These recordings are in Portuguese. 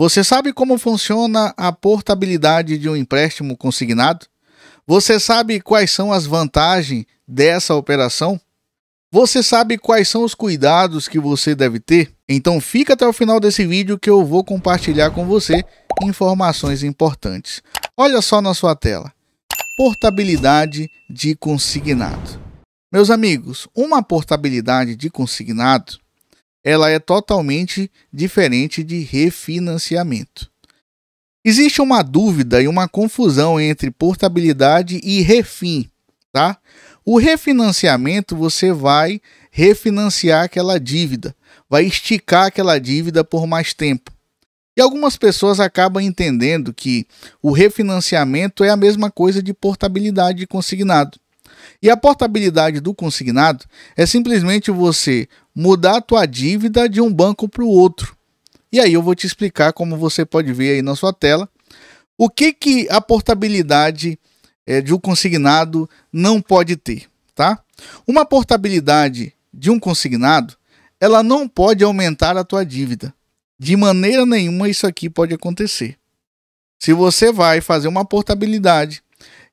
Você sabe como funciona a portabilidade de um empréstimo consignado? Você sabe quais são as vantagens dessa operação? Você sabe quais são os cuidados que você deve ter? Então fica até o final desse vídeo que eu vou compartilhar com você informações importantes. Olha só na sua tela. Portabilidade de consignado. Meus amigos, uma portabilidade de consignado, ela é totalmente diferente de refinanciamento. Existe uma dúvida e uma confusão entre portabilidade e refin, tá? O refinanciamento, você vai refinanciar aquela dívida, vai esticar aquela dívida por mais tempo. E algumas pessoas acabam entendendo que o refinanciamento é a mesma coisa de portabilidade de consignado. E a portabilidade do consignado é simplesmente você mudar a tua dívida de um banco para o outro. E aí eu vou te explicar, como você pode ver aí na sua tela, o que a portabilidade de um consignado não pode ter, tá? Uma portabilidade de um consignado, ela não pode aumentar a tua dívida. De maneira nenhuma isso aqui pode acontecer. Se você vai fazer uma portabilidade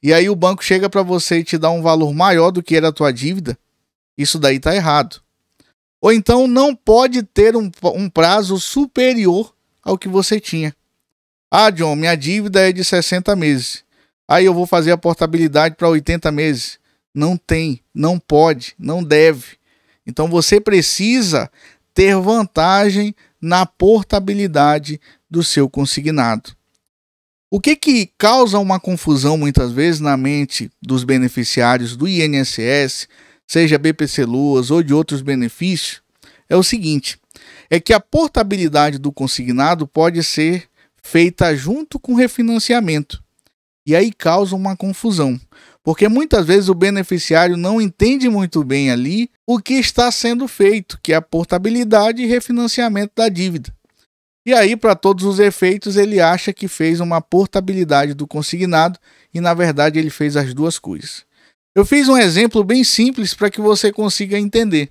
e aí o banco chega para você e te dá um valor maior do que era a tua dívida, isso daí está errado. Ou então não pode ter um prazo superior ao que você tinha. Ah, John, minha dívida é de 60 meses. Aí eu vou fazer a portabilidade para 80 meses. Não tem, não pode, não deve. Então você precisa ter vantagem na portabilidade do seu consignado. O que causa uma confusão muitas vezes na mente dos beneficiários do INSS, seja BPC Loas ou de outros benefícios, é o seguinte, é que a portabilidade do consignado pode ser feita junto com refinanciamento. E aí causa uma confusão, porque muitas vezes o beneficiário não entende muito bem ali o que está sendo feito, que é a portabilidade e refinanciamento da dívida. E aí, para todos os efeitos, ele acha que fez uma portabilidade do consignado e, na verdade, ele fez as duas coisas. Eu fiz um exemplo bem simples para que você consiga entender.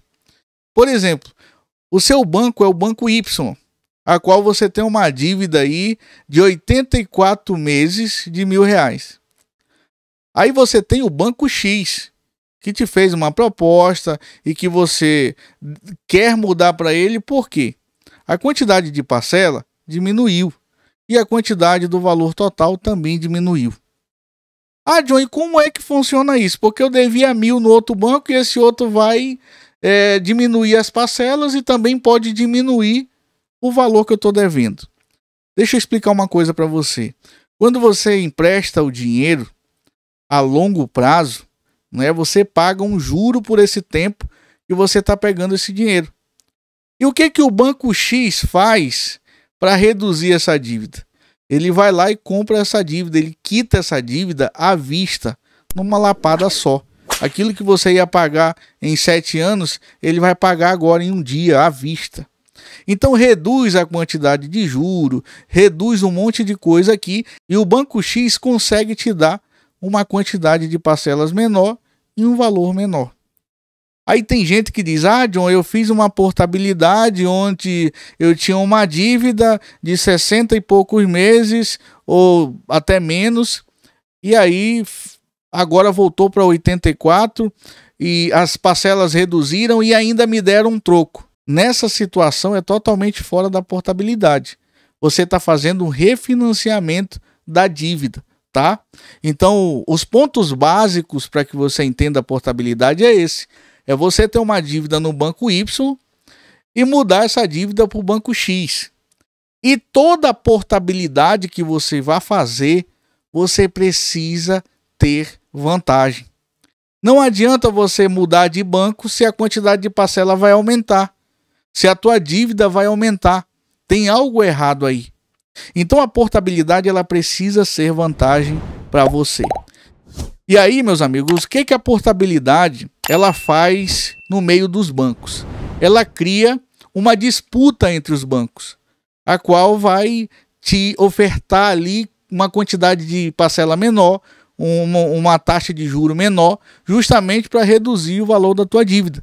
Por exemplo, o seu banco é o Banco Y, a qual você tem uma dívida aí de 84 meses de R$1.000. Aí você tem o Banco X, que te fez uma proposta e que você quer mudar para ele, por quê? A quantidade de parcela diminuiu e a quantidade do valor total também diminuiu. Ah, John, e como é que funciona isso? Porque eu devia 1.000 no outro banco e esse outro vai diminuir as parcelas e também pode diminuir o valor que eu estou devendo. Deixa eu explicar uma coisa para você. Quando você empresta o dinheiro a longo prazo, né, você paga um juro por esse tempo que você está pegando esse dinheiro. E o que o Banco X faz para reduzir essa dívida? Ele vai lá e compra essa dívida, ele quita essa dívida à vista, numa lapada só. Aquilo que você ia pagar em 7 anos, ele vai pagar agora em um dia, à vista. Então reduz a quantidade de juro, reduz um monte de coisa aqui e o Banco X consegue te dar uma quantidade de parcelas menor e um valor menor. Aí tem gente que diz, ah, John, eu fiz uma portabilidade onde eu tinha uma dívida de 60 e poucos meses ou até menos e aí agora voltou para 84 e as parcelas reduziram e ainda me deram um troco. Nessa situação é totalmente fora da portabilidade. Você está fazendo um refinanciamento da dívida, tá? Então, os pontos básicos para que você entenda a portabilidade é esse. É você ter uma dívida no Banco Y e mudar essa dívida para o Banco X. E toda a portabilidade que você vai fazer, você precisa ter vantagem. Não adianta você mudar de banco se a quantidade de parcela vai aumentar. Se a tua dívida vai aumentar. Tem algo errado aí. Então a portabilidade ela precisa ser vantagem para você. E aí, meus amigos, o que a portabilidade ela faz no meio dos bancos? Ela cria uma disputa entre os bancos, a qual vai te ofertar ali uma quantidade de parcela menor, uma taxa de juro menor, justamente para reduzir o valor da tua dívida.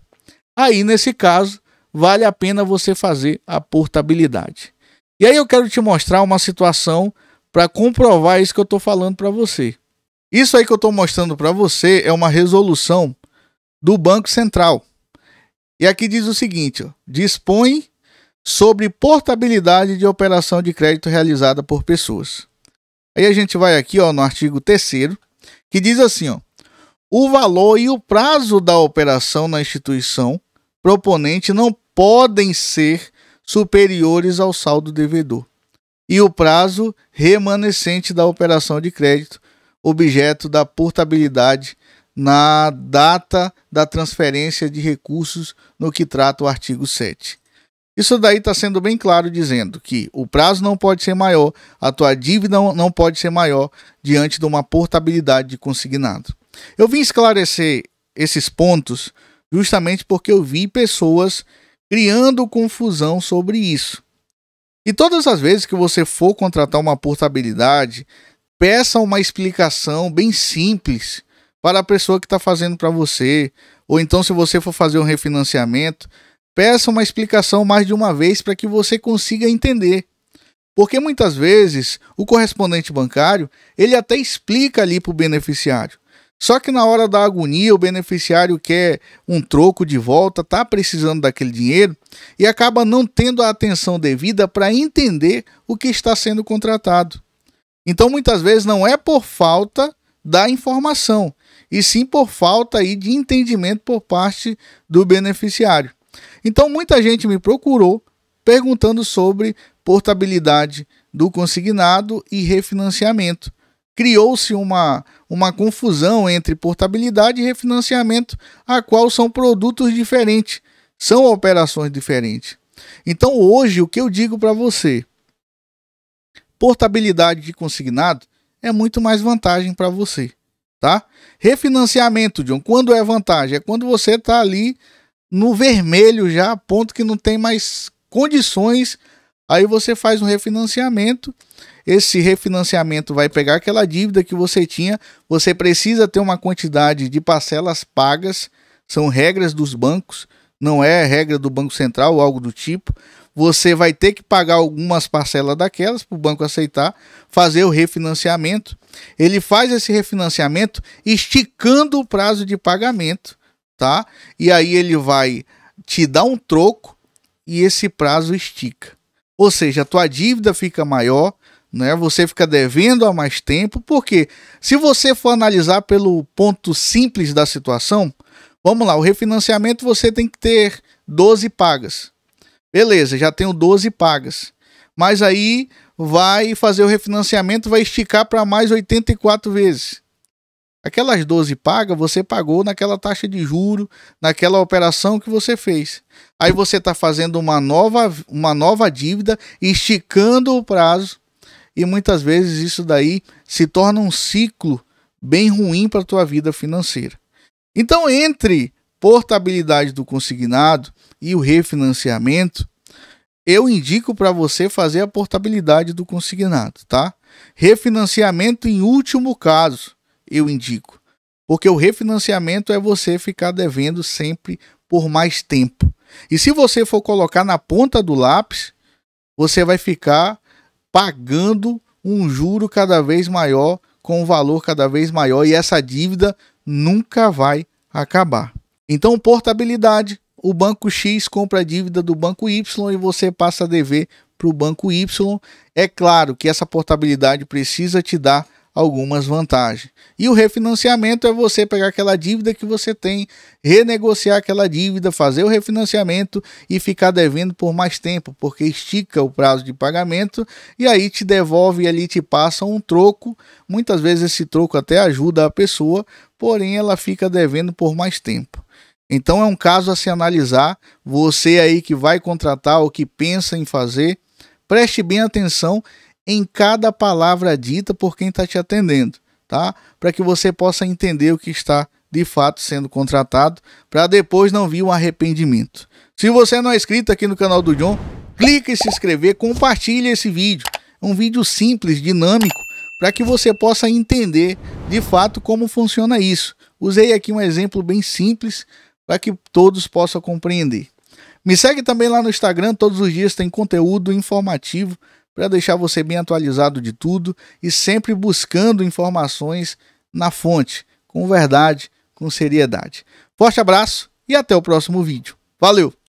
Aí, nesse caso, vale a pena você fazer a portabilidade. E aí eu quero te mostrar uma situação para comprovar isso que eu estou falando para você. Isso aí que eu estou mostrando para você é uma resolução do Banco Central. E aqui diz o seguinte, ó, dispõe sobre portabilidade de operação de crédito realizada por pessoas. Aí a gente vai aqui, ó, no artigo 3º, que diz assim, ó, o valor e o prazo da operação na instituição proponente não podem ser superiores ao saldo devedor e o prazo remanescente da operação de crédito, objeto da portabilidade na data da transferência de recursos no que trata o artigo 7. Isso daí está sendo bem claro, dizendo que o prazo não pode ser maior, a tua dívida não pode ser maior diante de uma portabilidade de consignado. Eu vim esclarecer esses pontos justamente porque eu vi pessoas criando confusão sobre isso. E todas as vezes que você for contratar uma portabilidade, peça uma explicação bem simples para a pessoa que está fazendo para você. Ou então, se você for fazer um refinanciamento, peça uma explicação mais de uma vez para que você consiga entender. Porque muitas vezes o correspondente bancário, ele até explica ali para o beneficiário. Só que na hora da agonia, o beneficiário quer um troco de volta, está precisando daquele dinheiro e acaba não tendo a atenção devida para entender o que está sendo contratado. Então, muitas vezes, não é por falta da informação, e sim por falta aí de entendimento por parte do beneficiário. Então, muita gente me procurou perguntando sobre portabilidade do consignado e refinanciamento. Criou-se uma confusão entre portabilidade e refinanciamento, a qual são produtos diferentes, são operações diferentes. Então, hoje, o que eu digo para você, portabilidade de consignado é muito mais vantagem para você, tá? Refinanciamento, John, quando é vantagem? É quando você está ali no vermelho já, a ponto que não tem mais condições, aí você faz um refinanciamento. Esse refinanciamento vai pegar aquela dívida que você tinha, você precisa ter uma quantidade de parcelas pagas, são regras dos bancos, não é regra do Banco Central ou algo do tipo. Você vai ter que pagar algumas parcelas daquelas para o banco aceitar, fazer o refinanciamento. Ele faz esse refinanciamento esticando o prazo de pagamento, tá? E aí ele vai te dar um troco e esse prazo estica. Ou seja, a tua dívida fica maior, né? Você fica devendo há mais tempo, porque se você for analisar pelo ponto simples da situação, vamos lá, o refinanciamento você tem que ter 12 pagas. Beleza, já tenho 12 pagas. Mas aí vai fazer o refinanciamento, vai esticar para mais 84 vezes. Aquelas 12 pagas você pagou naquela taxa de juro, naquela operação que você fez. Aí você está fazendo uma nova dívida, esticando o prazo. E muitas vezes isso daí se torna um ciclo bem ruim para a tua vida financeira. Então, entre portabilidade do consignado e o refinanciamento, eu indico para você fazer a portabilidade do consignado, tá? Refinanciamento em último caso, eu indico. Porque o refinanciamento é você ficar devendo sempre por mais tempo. E se você for colocar na ponta do lápis, você vai ficar pagando um juro cada vez maior, com um valor cada vez maior, e essa dívida nunca vai acabar. Então, portabilidade, o banco X compra a dívida do banco Y e você passa a dever para o banco Y. É claro que essa portabilidade precisa te dar algumas vantagens. E o refinanciamento é você pegar aquela dívida que você tem, renegociar aquela dívida, fazer o refinanciamento e ficar devendo por mais tempo, porque estica o prazo de pagamento e aí te devolve e ali te passa um troco. Muitas vezes esse troco até ajuda a pessoa, porém ela fica devendo por mais tempo. Então é um caso a se analisar. Você aí que vai contratar ou que pensa em fazer, preste bem atenção em cada palavra dita por quem está te atendendo, tá? Para que você possa entender o que está de fato sendo contratado, para depois não vir um arrependimento. Se você não é inscrito aqui no canal do John, clique em se inscrever, compartilhe esse vídeo. É um vídeo simples, dinâmico, para que você possa entender de fato como funciona isso. Usei aqui um exemplo bem simples para que todos possam compreender. Me segue também lá no Instagram, todos os dias tem conteúdo informativo para deixar você bem atualizado de tudo e sempre buscando informações na fonte, com verdade, com seriedade. Forte abraço e até o próximo vídeo. Valeu!